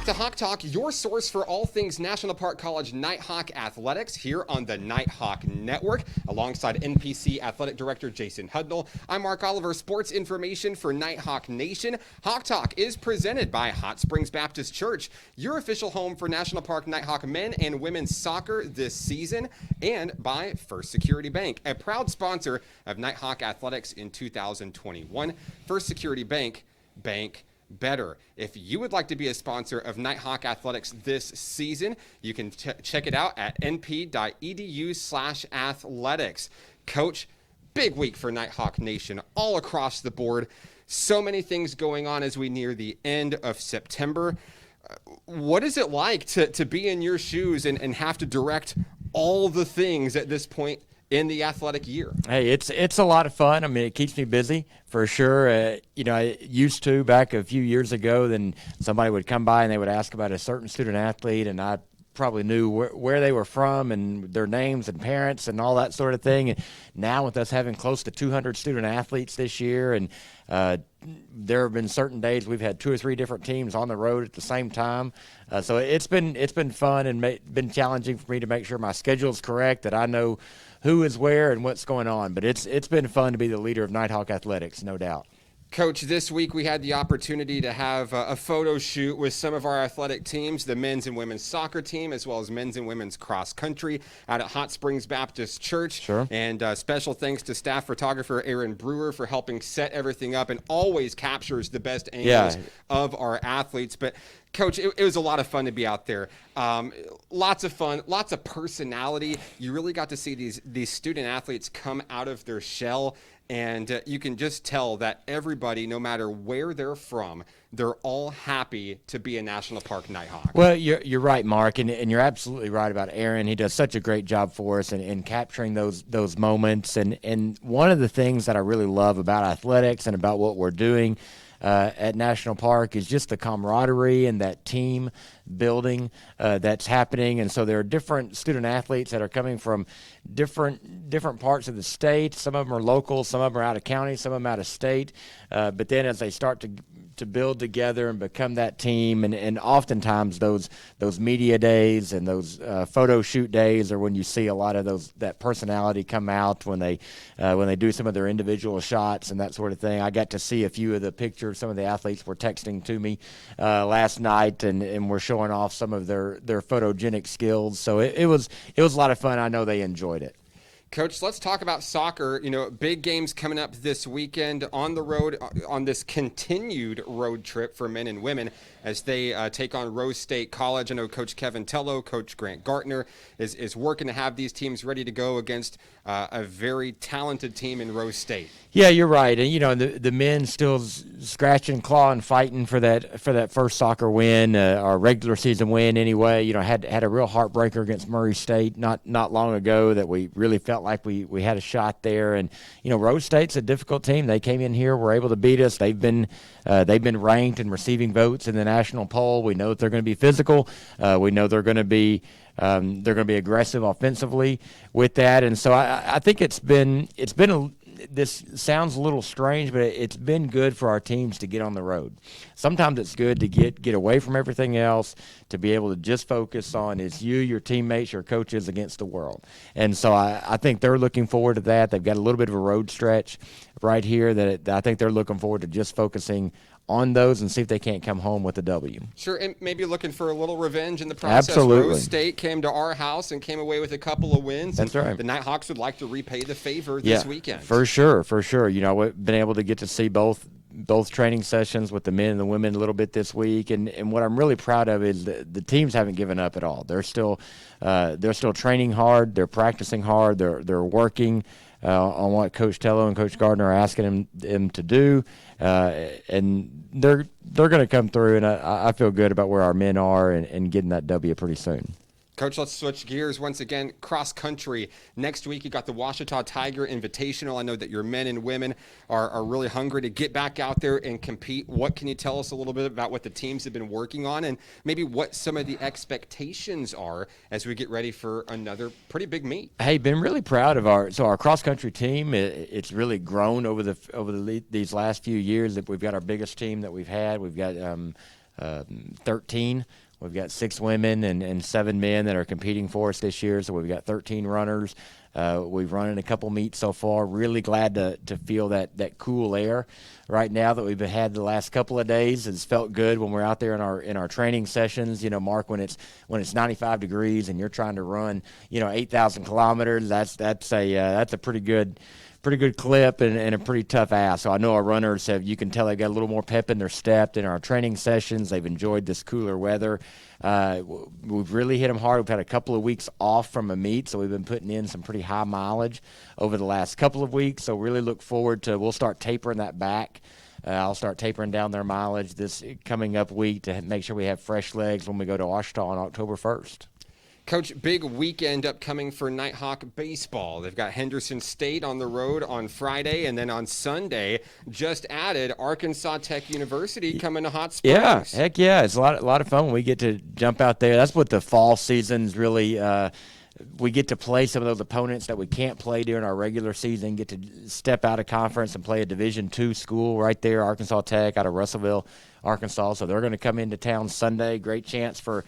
back to Hawk Talk, your source for all things National Park College Nighthawk athletics here on the Nighthawk Network, alongside NPC Athletic Director Jason Hudnall. I'm Mark Oliver, sports information for Nighthawk Nation. Hawk Talk is presented by Hot Springs Baptist Church, your official home for National Park Nighthawk men and women's soccer this season, and by First Security Bank, a proud sponsor of Nighthawk athletics in 2021. First Security Bank, bank better. If you would like to be a sponsor of Nighthawk Athletics this season, you can check it out at np.edu/athletics. Coach, big week for Nighthawk Nation all across the board. So many things going on as we near the end of September. What is it like to be in your shoes and have to direct all the things at this point in the athletic year? Hey, it's a lot of fun. I mean, it keeps me busy for sure. I used to back a few years ago, then somebody would come by and they would ask about a certain student athlete, and I probably knew where they were from and their names and parents and all that sort of thing. And now with us having close to 200 student athletes this year, and there have been certain days we've had 2 or 3 different teams on the road at the same time. So it's been fun and been challenging for me to make sure my schedule is correct, that I know who is where and what's going on. But it's been fun to be the leader of Nighthawk Athletics, no doubt. Coach, this week we had the opportunity to have a photo shoot with some of our athletic teams, the men's and women's soccer team, as well as men's and women's cross country out at Hot Springs Baptist Church. Sure. And special thanks to staff photographer Aaron Brewer for helping set everything up and always captures the best angles of our athletes. But Coach, it was a lot of fun to be out there. Lots of fun, lots of personality. You really got to see these student athletes come out of their shell. And you can just tell that everybody, no matter where they're from, they're all happy to be a National Park Nighthawk. Well, you're right, Mark, and you're absolutely right about Aaron. He does such a great job for us in capturing those moments. And one of the things that I really love about athletics and about what we're doing at National Park is just the camaraderie and that team building that's happening. And so there are different student athletes that are coming from different parts of the state. Some of them are local, some of them are out of county, some of them out of state. But then as they start to build together and become that team, and oftentimes those media days and those photo shoot days are when you see a lot of that personality come out when they do some of their individual shots and that sort of thing. I got to see a few of the pictures some of the athletes were texting to me last night, and were showing off some of their photogenic skills. So it was a lot of fun. I know they enjoyed it. Coach, let's talk about soccer. Big games coming up this weekend on the road, on this continued road trip for men and women as they take on Rose State College. I know Coach Kevin Tello, Coach Grant Gartner is working to have these teams ready to go against a very talented team in Rose State. Yeah, you're right. And, the men still scratching, clawing, fighting for that first soccer win, our regular season win anyway. Had a real heartbreaker against Murray State not long ago that we really felt like we had a shot there. And, Rose State's a difficult team. They came in here, were able to beat us. They've been ranked and receiving votes in the national poll. We know that they're going to be physical. We know they're going to be aggressive offensively with that. And so I think this sounds a little strange, but it's been good for our teams to get on the road. Sometimes it's good to get away from everything else, to be able to just focus on is you, your teammates, your coaches against the world. And so I think they're looking forward to that. They've got a little bit of a road stretch right here that I think they're looking forward to just focusing on those and see if they can't come home with a W. Sure, and maybe looking for a little revenge in the process. Absolutely. Rose State came to our house and came away with a couple of wins. That's right. The Nighthawks would like to repay the favor this weekend. For sure. We've been able to get to see both training sessions with the men and the women a little bit this week, and what I'm really proud of is the teams haven't given up at all. They're still training hard, they're practicing hard, they're working on what Coach Tello and Coach Gardner are asking them to do, and they're going to come through, and I feel good about where our men are and getting that W pretty soon. Coach, let's switch gears once again. Cross country. Next week, you got the Ouachita Tiger Invitational. I know that your men and women are really hungry to get back out there and compete. What can you tell us a little bit about what the teams have been working on and maybe what some of the expectations are as we get ready for another pretty big meet? Hey, been really proud of our cross country team. It's really grown over these last few years. That we've got our biggest team that we've had. We've got 13. We've got 6 women and 7 men that are competing for us this year, so we've got 13 runners. We've run in a couple meets so far. Really glad to feel that cool air right now that we've had the last couple of days. It's felt good when we're out there in our training sessions. You know, Mark, when it's 95 degrees and you're trying to run, 8,000 kilometers, that's a pretty good clip and a pretty tough ask. So I know our runners you can tell they've got a little more pep in their step in our training sessions. They've enjoyed this cooler weather. We've really hit them hard. We've had a couple of weeks off from a meet, so we've been putting in some pretty high mileage over the last couple of weeks. So really look forward we'll start tapering that back. I'll start tapering down their mileage this coming up week to make sure we have fresh legs when we go to Ouachita on October 1st. Coach, big weekend upcoming for Nighthawk baseball. They've got Henderson State on the road on Friday, and then on Sunday, just added Arkansas Tech University coming to Hot Springs. Yeah, heck yeah. It's a lot of fun when we get to jump out there. That's what the fall season's really we get to play some of those opponents that we can't play during our regular season, get to step out of conference and play a Division II school right there, Arkansas Tech out of Russellville, Arkansas. So they're going to come into town Sunday. Great chance for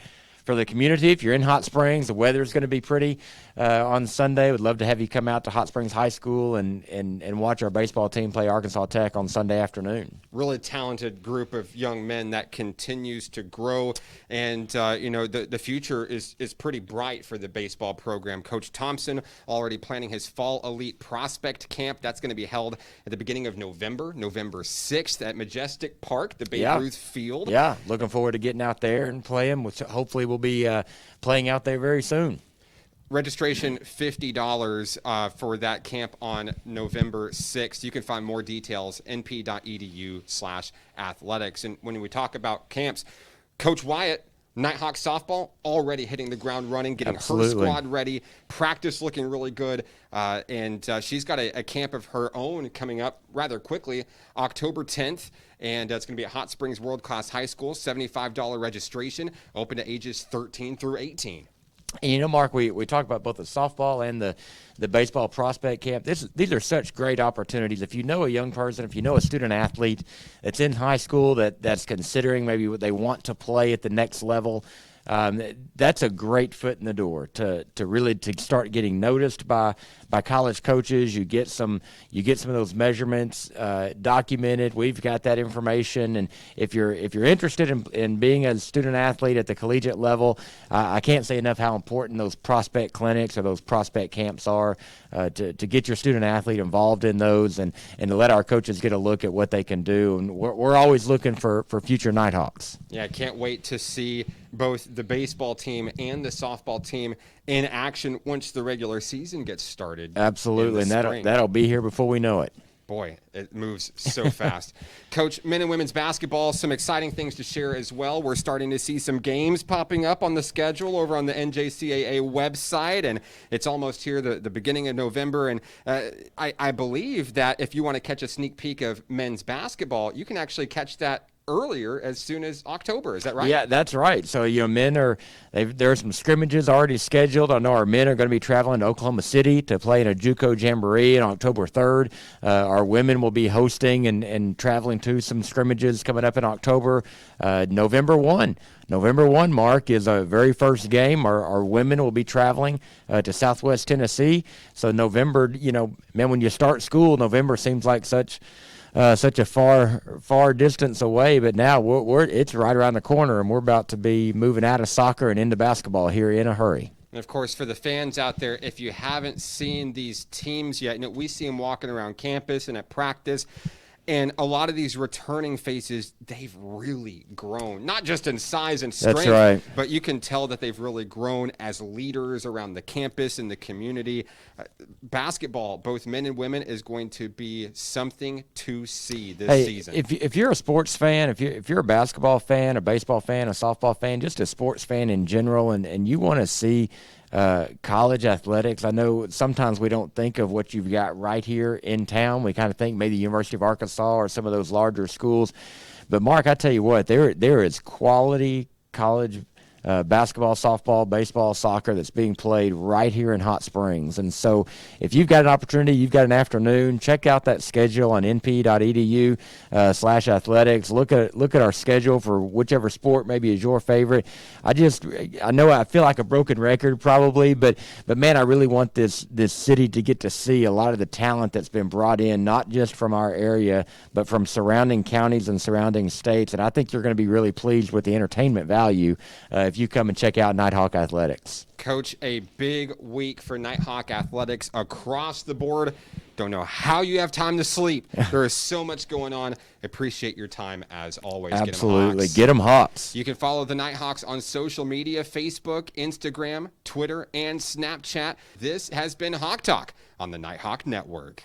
the community. If you're in Hot Springs, the weather's going to be pretty on Sunday. We'd love to have you come out to Hot Springs High School and watch our baseball team play Arkansas Tech on Sunday afternoon. Really talented group of young men that continues to grow, and the future is pretty bright for the baseball program. Coach Thompson already planning his fall elite prospect camp. That's going to be held at the beginning of November 6th at Majestic Park, the Babe Ruth Field. Yeah, looking forward to getting out there and playing, which hopefully we'll be playing out there very soon. Registration $50 for that camp on November 6th. You can find more details np.edu/athletics. And when we talk about camps, Coach Wyatt, Nighthawk softball already hitting the ground running, getting Absolutely. her squad ready, practice looking really good, and she's got a camp of her own coming up rather quickly, October 10th, and it's going to be at Hot Springs World Class High School, $75 registration, open to ages 13 through 18. And Mark, we talk about both the softball and the baseball prospect camp. These are such great opportunities. If you know a young person, if you know a student athlete that's in high school that's considering maybe what they want to play at the next level, that's a great foot in the door to really start getting noticed by college coaches. You get some of those measurements documented. We've got that information, and if you're interested in being a student athlete at the collegiate level, I can't say enough how important those prospect clinics or those prospect camps are to get your student athlete involved in those and to let our coaches get a look at what they can do. And we're always looking for future Nighthawks. Yeah, I can't wait to see both the baseball team and the softball team in action once the regular season gets started. Absolutely, and that'll be here before we know it. Boy, it moves so fast. Coach, men and women's basketball, some exciting things to share as well. We're starting to see some games popping up on the schedule over on the NJCAA website, and it's almost here, the beginning of November. And I believe that if you want to catch a sneak peek of men's basketball, you can actually catch that earlier as soon as October. Is that right? Yeah, that's right. So, men there are some scrimmages already scheduled. I know our men are going to be traveling to Oklahoma City to play in a JUCO Jamboree on October 3rd. Our women will be hosting and traveling to some scrimmages coming up in October. November 1, Mark, is our very first game. Our women will be traveling to Southwest Tennessee. So November, man, when you start school, November seems like such a far distance away, but now it's right around the corner, and we're about to be moving out of soccer and into basketball here in a hurry. And, of course, for the fans out there, if you haven't seen these teams yet, we see them walking around campus and at practice. And a lot of these returning faces, they've really grown, not just in size and strength, That's right. but you can tell that they've really grown as leaders around the campus and the community. Basketball, both men and women, is going to be something to see this season. If you're a sports fan, if you're a basketball fan, a baseball fan, a softball fan, just a sports fan in general, and you want to see college athletics. I know sometimes we don't think of what you've got right here in town. We kind of think maybe the University of Arkansas or some of those larger schools. But, Mark, I tell you what, there is quality college basketball, softball, baseball, soccer that's being played right here in Hot Springs. And so if you've got an opportunity, you've got an afternoon, check out that schedule on np.edu/athletics. Look at our schedule for whichever sport maybe is your favorite. I know I feel like a broken record probably, but man, I really want this city to get to see a lot of the talent that's been brought in, not just from our area, but from surrounding counties and surrounding states. And I think you're going to be really pleased with the entertainment value if you come and check out Nighthawk Athletics. Coach, a big week for Nighthawk Athletics across the board. Don't know how you have time to sleep. There is so much going on. Appreciate your time as always. Absolutely. Get 'em Hawks. You can follow the Nighthawks on social media, Facebook, Instagram, Twitter, and Snapchat. This has been Hawk Talk on the Nighthawk Network.